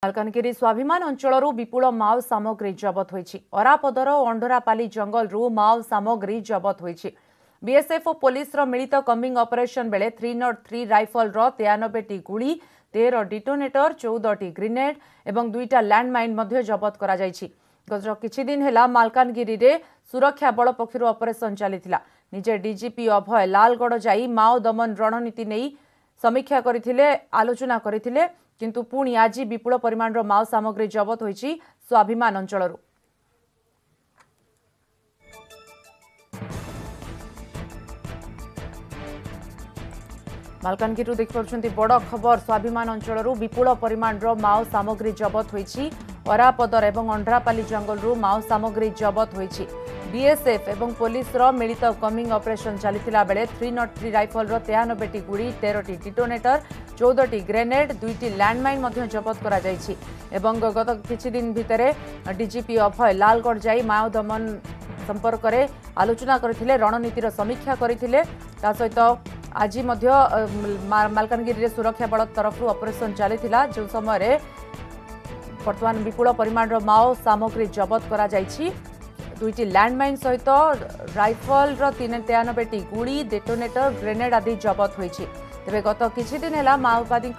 मालकानगिरी स्वाभिमान अंचल विपुल माओ सामग्री जबत होईछि। अरापदर अंडरापाली जंगल माओ सामग्री जबत होईछि। बीएसएफ और पुलिस मिलित कम्बिंग ऑपरेशन बेले 303 राइफल 93 गुड़ी 13 डिटोनेटर 14 ग्रेनेड और 2टा लैंडमाइन मध्य जबत करा जायछि। गत किछि दिन हेला मालकानगिरी रे सुरक्षा बल पक्षरु ऑपरेशन चलीथिला। निजे डीजीपी अभय लालगड़ जाई माओ दमन रणनीति नहीं समीक्षा करथिले आलोचना करथिले किंतु पुणी आज विपुल परिमाण माओ सामग्री जबत होईछि स्वाभिमान अंचल। मालकानगिरी देखिपुंट बड़ खबर स्वाभिमान अंचल विपुल परिमाण माओ सामग्री जबत होईछि। अरापदर एवं अंड्रापाली जंगल माओ सामग्री जबत होईछि। बीएसएफ एवं पुलिस मिलित कमिंग ऑपरेशन चलीथिला बेले 303 राइफल 93 गुड़ी 13 डिटोनेटर 14 ग्रेनेड 2टी लैंडमाइन मध्य जबत करा जायछि। एवं गत किछि दिन भितरे डीजीपी अभय लालगड़ जाई माओ दमन संपर्क में आलोचना करथिले रणनीतिर समीक्षा करथिले। ता सहित आज मालकानगिरी सुरक्षा बल तरफ ऑपरेशन चलीथिला जो समय वर्तमान विपुल परिमाण माओ सामग्री जबत करा जायछि। 2टी लैंडमाइन सहित राइफल 93 गुड़ी डेटोनेटर ग्रेनेड आदि जबत होईछि। तेबे गत किछि दिन हेला माओवादी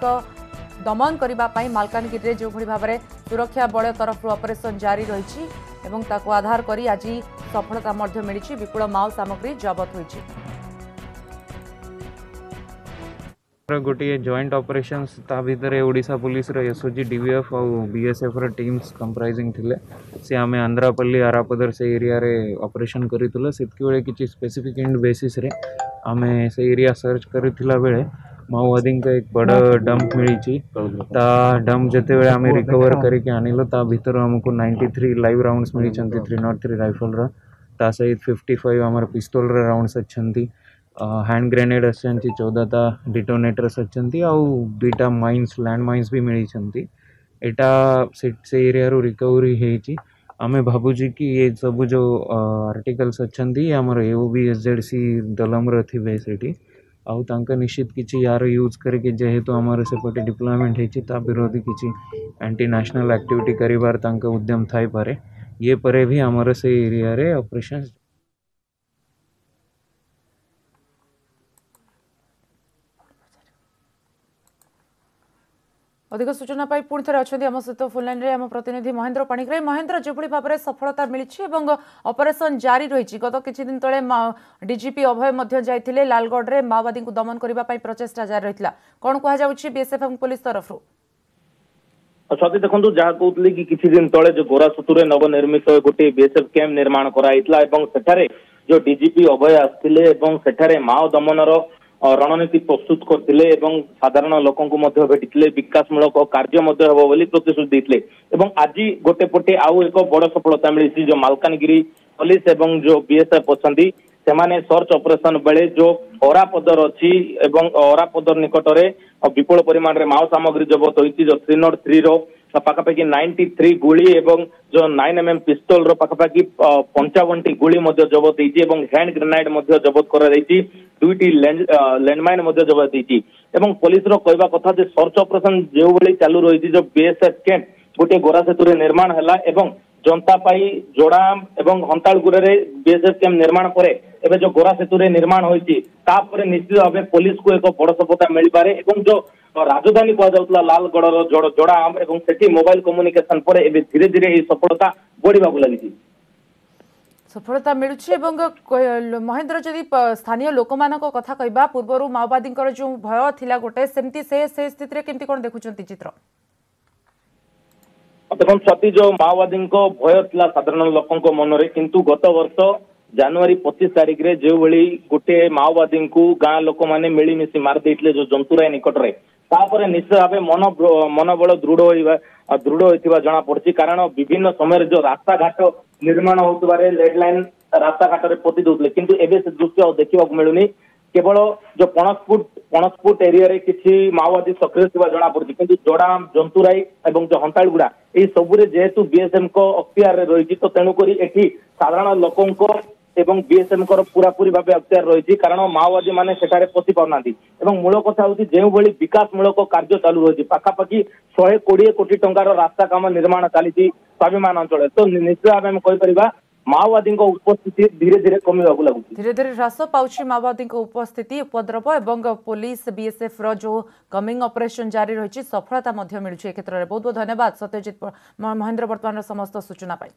दमन करने मालकानगिरी जो भाव में सुरक्षा बल तरफ ऑपरेशन जारी रही एवं ताको आधार करी आज सफलता मिली विपुल माओ सामग्री जबत होईछि। गोटे जॉइंट ऑपरेशंस ता भितर ओडिशा पुलिस रो एसओजी डीवीएफ और बीएसएफ रो टीम्स कंप्राइजिंग थिले से आमे आंध्रापल्ली आरापदर से एरिया रे ऑपरेशन करितुला। सेतकी बेले किछि स्पेसिफिक एंड बेसिस रे आमे से एरिया सर्च करितला बेले माओवादी का एक बड़ा डंप मिली। ता डंप जते बेले आमे रिकवर करके आनिलो ता भितर हमको 93 लाइव राउंड्स मिली 303 राइफल रा ता सहित 55 हमर पिस्तौल रा राउंड्स अच्छी हैंड ग्रेनेड अच्छी 14टा डिटोनेटर्स अच्छी आउ 2टा माइन्स लैंड माइन्स भी मिली। एटा से एरिया रो रिकवरी हेची। आमे भाबुजी कि ये सब जो आर्टिकल्स अच्छी आमर एओबीएसजेडसी दलम रो थिबे सेठी आउ तांका निश्चित किछि यार यूज करके जेहेतु आमर सेपटे डिप्लॉयमेंट हेची ता विरोधी किछि एंटी नेशनल एक्टिविटी करिवार तांका उद्यम थाई पारे। ये परे भी आमर से एरिया रे ऑपरेशन अधिक सूचना पाई पुणी थे अच्छा आम सहित फोन लाइन रे आम प्रतिनिधि महेंद्र पाणिग्राही। महेंद्र जो भाव में सफलता मिली ऑपरेशन जारी रही गत किछि दिन तले डीजीपी अभय जाइथिले लालगढ़ रे माओवादी को दमन करने प्रचेषा जारी रही कौन कहुच्छी बीएसएफ और पुलिस तरफ स्वाति देखो जहाँ कहते कि किसी दिन तले जो गोरा सुतुरे नवनिर्मित गोटे बीएसएफ कैंप निर्माण कराइला सेठारे जो डीजीपी अभय आसते माओ दमनर रणनीति प्रस्तुत करते साधारण लोक भेटी विकासमूलक कार्य प्रतिश्रुति देते आज गोटे पटे आउ एक बड़ सफलता मिली जो मालकानगिरी पुलिस एवं जो बीएसएफ अच्छी से सर्च ऑपरेशन बेले जो अरापदर अच्छी अरापदर निकटरे विपुल परिमाण माओ सामग्री जबत होती जो 303 रो पाखापाखि 93 गुड़ी एवं जो 9mm पिस्तौल रो पाखापाखि 55 गुड़ी जबत होती हैंड ग्रेनाइड जबत कर 2टी लैंडमाइन जबत होती पुलिस रो कहवा कथा जे सर्च ऑपरेशन जो भाई चालू रही जो बीएसएफ कैंप गोटे गोरा सेतु निर्माण है जनतापाई जोड़ाम एवं हंतालगुरे बीएसएफ कैंप निर्माण पर एवं जो गोरा सेतु निर्माण होती निश्चित भाव पुलिस को एक बड़ सफलता मिल पारे एवं जो राजधानी कहला लालगढ़ जोड़ाम एवं सेठी मोबाइल कम्युनिकेशन पर एवं धीरे धीरे सफलता बढ़ा लगी सफलता मिलुछि। महेंद्र जदि स्थानीय लोक कथा कहबा पूर्व माओवादी जो भय थिला गोटे सेमती से स्थिति रे केमती कोन देखुचंती चित्र देखो स्वाति जो माओवादी भय था साधारण लोकों मनरे किंतु गत वर्ष जनवरी 25 तारिख रे जो भली गोटे माओवादी को गाँ लोक मैंने मिलमिशी मारदे जो जंतुराय निकट में तापर निश्चित भाव मनोबल दृढ़ होता जना पड़ी कारण विभिन्न समय जो रास्ता घाट निर्माण होता लेड लाइन रास्ता घाट पोती दूसरे किंतु एवं से दृश्य देखा मिलूनी केवल जो पणसपुट एरिया रे किसी माओवादी सक्रिय जना पड़ी किंतु जोड़ाम जंतुराई एवं जो हंतालगुड़ा यही सबुरे जेहेतु बीएसएफ अख्तियार रही तो तेणुक साधारण लोकों एवं बीएसएफ पूरा पूरी भाव अख्तियार रही कारण माओवादी मैंने सेठारे पशि पाना मूल कथा हूँ जो भली विकासमूलक कार्य चालू रही पाखापाखि 120 कोटी टंकार रास्ता काम निर्माण चली स्वाभिमान अंचल तो निश्चित भाव में कहीपर माओवादी उपस्थिति धीरे धीरे कमिबा लगुच धीरे धीरे ह्रास पाउछि माओवादी उपस्थिति उपद्रव एवं पुलिस बीएसएफ रो जो कमिंग ऑपरेशन जारी रही सफलता मिलुछि ए क्षेत्र में बहुत बहुत धन्यवाद सत्यजित महेंद्र वर्तमान समस्त सूचना पाई।